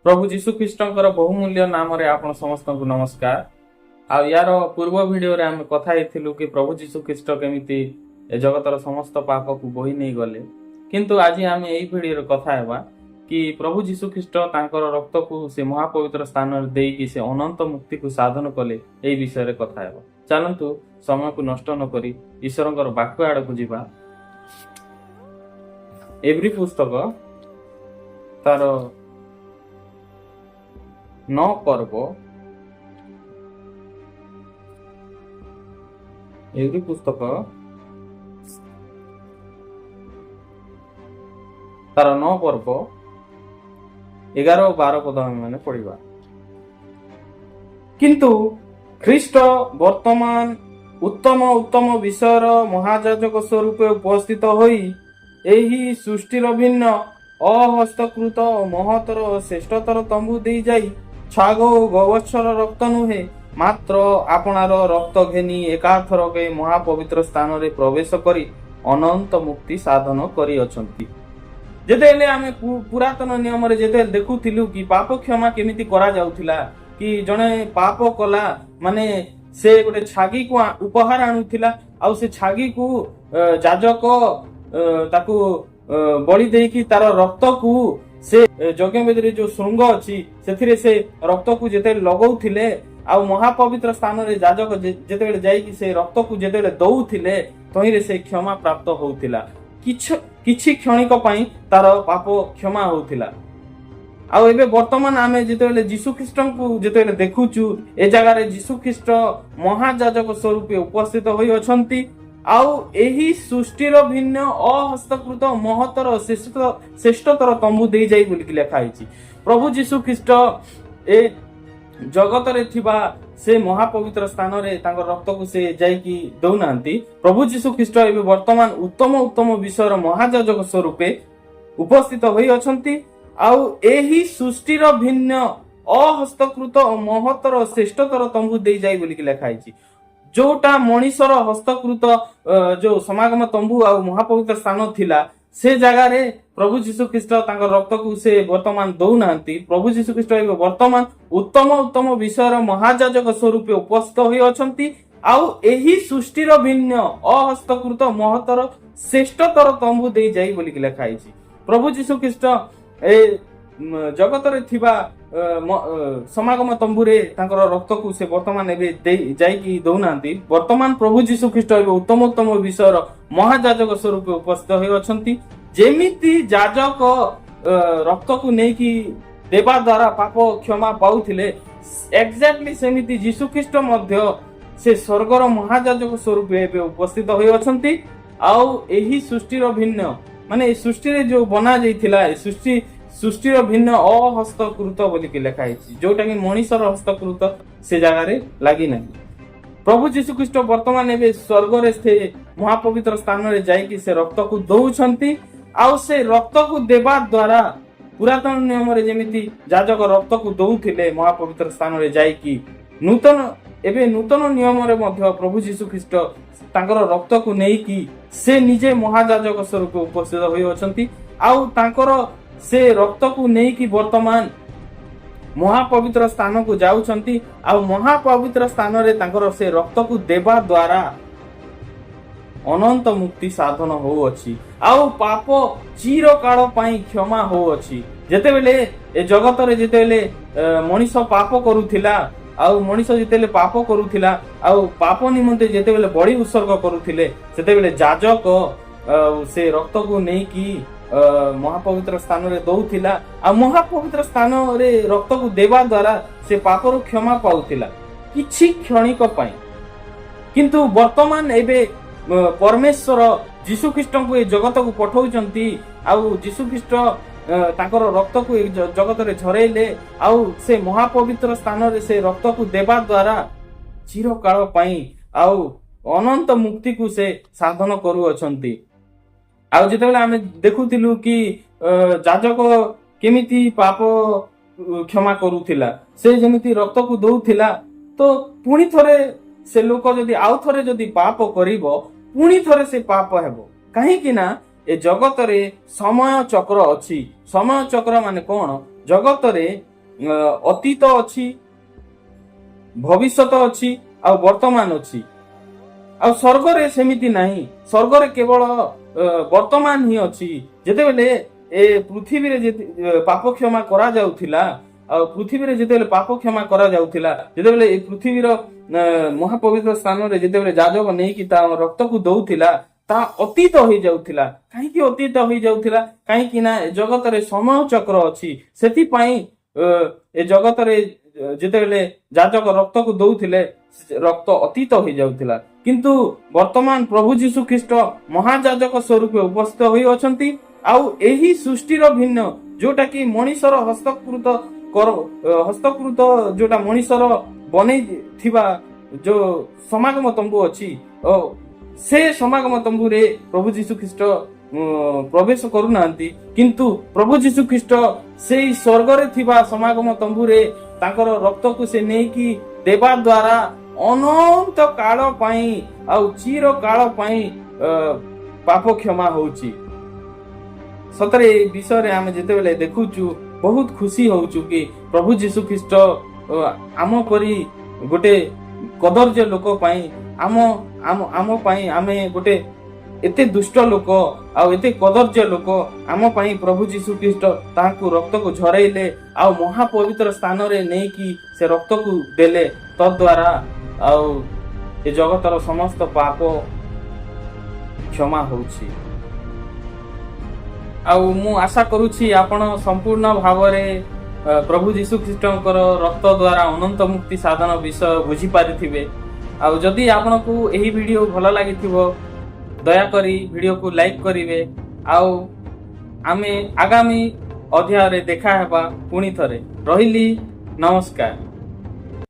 प्रभु जीशु ख्रीष्टर बहुमूल्य नाम आपण समस्त को नमस्कार। आ यार पूर्व वीडियो रे आम कथा हेथिलु कि प्रभु जीशु ख्रीष्ट केमिति ए जगतर समस्त पाप को बोही नहीं गले, किंतु आज आम यही वीडियो रे कथा हेबा कि प्रभु जीशु ख्रीष्ट तांकर रक्त को से महापवित्र स्थान रे देई कि से अनंत मुक्ति को साधन कले एई विषय रे कथा हेबा। चलंतु समय को नष्ट न करी ईश्वरंकर वाक्य आड़ को जीवा। एवरी पुस्तक तार 9 पर्व एवरी पुस्तक तार 9 पर्व 11 और 12 पद मैंने पढ़ा। किंतु ख्रीष्ट वर्तमान उत्तम उत्तम विषयर महायाजक स्वरूप उपस्थित होई एही सृष्टिर भिन्न अहस्तकृत महतर श्रेष्ठतर तंबू दे जाई छाग गवच्छर रक्त नुहे मात्र आपणार रक्त घेनी एकाथरके महापवित्र स्थान रे प्रवेश करी अनंत मुक्ति साधन करी अछंती। जेतेले आमे पुरातन नियम रे जेते देखुथिलु कि पाप क्षमा केमिति करा जाउथिला कि जणे पाप कला माने से गोटे छागी को उपहार आणुथिला आ से छागी को जाजक ताकू बलि देकी तार रक्त को से यज्ञवेदी जो श्रृंग अच्छी से रक्त को जेते लगौथिले आ महापवित्र स्थान रे जाजक जेतेबेले जाईकी से रक्त को जेतेबेले दउथिले तहिरे से क्षमा प्राप्त होउथिला। किछि क्षणिक पई तार पाप क्षमा होउथिला। आ एबे वर्तमान आमे जेतेबेले जीशु ख्रीष्ट को जेतेबेले देखुचु ए जगह रे जीशु ख्रीष्ट महायाजक स्वरूप उपस्थित होई अछंती। आउ एही सृष्टिर भिन्न अहस्तकृत महतर श्रेष्ठतर तंबू दे जाई बोली लिखा है। प्रभु जीशु ख्रीष्ट ए जगत रे थिबा से महापवित्र स्थान रे तांकर रक्त को से जाईकी दउनांती। प्रभु जीशु ख्रीष्ट एबे वर्तमान उत्तम उत्तम विषयर महायाजक स्वरूपे उपस्थित होई अछंती। आउ एही सृष्टिर भिन्न अहस्तकृत महतर श्रेष्ठतर तंबू दे जाई बोली लिखा है। जोटा मनीषर हस्तकृत जो समागम तंबू आ महापवित्र स्थान थिला से जगह रे प्रभु जीशु ख्रीष्ट तांकर रक्त को से वर्तमान दउनांती। प्रभु जीशु ख्रीष्ट वर्तमान उत्तम उत्तम विषयर महायाजक स्वरूप उपस्थित होई अछंती। आउ एही सृष्टिर भिन्न अहस्तकृत महतर श्रेष्ठतर तंबू दे जाई बोली लिखा है। प्रभु जीशु ख्रीष्ट ए जगत रे थिबा समागम तंबुरे तांकर रक्त को से वर्तमान एबे जाईकी दउनांती। वर्तमान प्रभु जीशु ख्रीष्ट एबे उत्तम उत्तम विषयर महायाजक स्वरूप उपस्थित होई अछंती। जेमिति जाजक रक्त को नेकी देवा द्वारा पाप क्षमा पाउथिले एक्जेक्टली सेमिति जीशु ख्रीष्ट मध्य से स्वर्गर महायाजक स्वरूप एबे उपस्थित होई अछंती। आउ एही सृष्टिर भिन्न माने सृष्टि रे जो बना जाइथिला सृष्टिर भिन्न अहस्तकृत बोलिकी लिखा है। जोटा कि मनीषर हस्तकृत से जगह रे लागी नहीं। प्रभु जीशु ख्रीष्ट वर्तमान एबे स्वर्ग रे स्थे महापवित्र स्थान रे जाईकी से रक्त को दउछंती। आउ से रक्त को देबा द्वारा पुरातन नियम रे जेमिति जाजक रक्त को दउथिले महापवित्र स्थान रे जाईकी नूतन नियम रे मध्य प्रभु जीशु ख्रीष्ट तांकर रक्त को नेकी से निजे महायाजक स्वरूप उपस्थित होई अछंती। आउ तांकर से रक्त को नेकी वर्तमान महापवित्र स्थान को जाउछंती। आ महापवित्र स्थान रे तांकर से रक्त को देबा द्वारा अनंत मुक्ति साधन हो अछि। आउ पाप चिर काल पई क्षमा हो अछि। जेतेबेले ए जगत रे जेतेबेले मनीष पाप करूथिला आउ मनीष जेतेबेले पाप करूथिला आउ पाप निमंते जेतेबेले बड़ी उत्सर्ग करूथिले सेतेबेले जाजक से रक्त को नेकी महापवित्र स्थान रे दउथिला। आ महापवित्र स्थान रे रक्त को देवा द्वारा से पापर क्षमा पाउथिला किछि क्षणिक पई। किंतु वर्तमान एबे परमेश्वर जीशु ख्रीष्ट को जगत को पठाउचंती। आउ जीशु ख्रीष्ट तांकर रक्त को जगत रे झरेले आउ से महापवित्र स्थान रे से रक्त को देवा द्वारा चिर काल पई आउ अनंत मुक्ति को से साधन करू अछंती। आउ जेतेबेले आमे देखुथिलु कि जाजक केमिति पाप क्षमा करूथिला से जेमिति रक्त को दउथिला तो पुणी थरे से लोक जदि आउ थरे जदि पाप करिवो पुणी थरे से पाप हेबो। काहे कि ना ए जगत रे समय चक्र अछि। समय चक्र माने कोन जगत रे ଅତୀତ ଅଛି, ଭବିଷ୍ୟତ ଅଛି ଆଉ ବର୍ତ୍ତମାନ ଅଛି। ଆଉ ସ୍ୱର୍ଗରେ ସେମିତି ନାହିଁ। ସ୍ୱର୍ଗରେ କେବଳ ବର୍ତ୍ତମାନ ହିଁ ଅଛି। ଯେତେବେଳେ ଏ ପୃଥିବୀରେ ପାପ କ୍ଷମା କରାଯାଉଥିଲା, ଆଉ ପୃଥିବୀରେ ଯେତେବେଳେ ପାପ କ୍ଷମା କରାଯାଉଥିଲା, ଯେତେବେଳେ ଏ ପୃଥିବୀର ମହାପବିତ୍ର ସ୍ଥାନରେ ଯେତେବେଳେ ଯାଜକ ନେଇକି ତା ରକ୍ତକୁ ଦଉଥିଲା, ତାହା ଅତୀତ ହେଇଯାଉଥିଲା। କାହିଁକି ଅତୀତ ହେଇଯାଉଥିଲା? କାହିଁକି ନା ଏ ଜଗତରେ ସମୟ ଚକ୍ର ଅଛି। ସେଥିପାଇଁ ଏ ଜଗତରେ ଯେତେବେଳେ ଯାଜକ ରକ୍ତକୁ ଦଉଥିଲେ, ରକ୍ତ ଅତୀତ ହେଇଯାଉଥିଲା। କିନ୍ତୁ ବର୍ତ୍ତମାନ ପ୍ରଭୁ ଯୀଶୁ ଖ୍ରୀଷ୍ଟ ମହାଯାଜକ ସ୍ୱରୂପେ ଉପସ୍ଥିତ ହୋଇ ଅଛନ୍ତି। ଆଉ ଏହି ସୃଷ୍ଟିର ଭିନ୍ନ, ଯୋଉଟା କି ମଣିଷର ହସ୍ତକୃତ ଯୋଉଟା ମଣିଷର ବନେଇଥିବା ଯୋଉ ସମାଗମ ତମ୍ବୁ ଅଛି, ସେ ସମାଗମ ତମ୍ବୁରେ ପ୍ରଭୁ ଯୀଶୁ ଖ୍ରୀଷ୍ଟ ପ୍ରବେଶ କରୁନାହାନ୍ତି। କିନ୍ତୁ ପ୍ରଭୁ ଯୀଶୁ ଖ୍ରୀଷ୍ଟ ସେଇ ସ୍ୱର୍ଗରେ ଥିବା ସମାଗମ ତମ୍ବୁରେ ତାଙ୍କର ରକ୍ତକୁ ସେ ନେଇକି ଦେବା ଦ୍ୱାରା ଅନନ୍ତ କାଳ ପାଇଁ ଆଉ ଚିର କାଳ ପାଇଁ ପାପ କ୍ଷମା ହଉଛି। ସତରେ ଏ ବିଷୟରେ ଆମେ ଯେତେବେଳେ ଦେଖୁଛୁ ବହୁତ ଖୁସି ହଉଛୁ କି ପ୍ରଭୁ ଯୀଶୁ ଖ୍ରୀଷ୍ଟ ଆମ ପରି ଗୋଟେ କଦର୍ଯ୍ୟ ଲୋକ ପାଇଁ, ଆମ ପାଇଁ, ଆମେ ଗୋଟେ ଏତେ ଦୁଷ୍ଟ ଲୋକ ଆଉ ଏତେ କଦର୍ଯ୍ୟ ଲୋକ, ଆମ ପାଇଁ ପ୍ରଭୁ ଯୀଶୁ ଖ୍ରୀଷ୍ଟ ତାହାକୁ ରକ୍ତକୁ ଝରାଇଲେ ଆଉ ମହାପବିତ୍ର ସ୍ଥାନରେ ନେଇକି ସେ ରକ୍ତକୁ ଦେଲେ। ତଦ୍ୱାରା ଆଉ ଏ ଜଗତର ସମସ୍ତ ପାପ କ୍ଷମା ହଉଛି। ଆଉ ମୁଁ ଆଶା କରୁଛି ଆପଣ ସମ୍ପୂର୍ଣ୍ଣ ଭାବରେ ପ୍ରଭୁ ଯୀଶୁ ଖ୍ରୀଷ୍ଟଙ୍କର ରକ୍ତ ଦ୍ୱାରା ଅନନ୍ତ ମୁକ୍ତି ସାଧନ ବିଷୟ ବୁଝିପାରିଥିବେ। ଆଉ ଯଦି ଆପଣଙ୍କୁ ଏହି ଭିଡ଼ିଓ ଭଲ ଲାଗିଥିବ, ଦୟାକରି ଭିଡ଼ିଓକୁ ଲାଇକ୍ କରିବେ। ଆଉ ଆମେ ଆଗାମୀ ଅଧ୍ୟାୟରେ ଦେଖା ହେବା ପୁଣି ଥରେ। ରହିଲି, ନମସ୍କାର।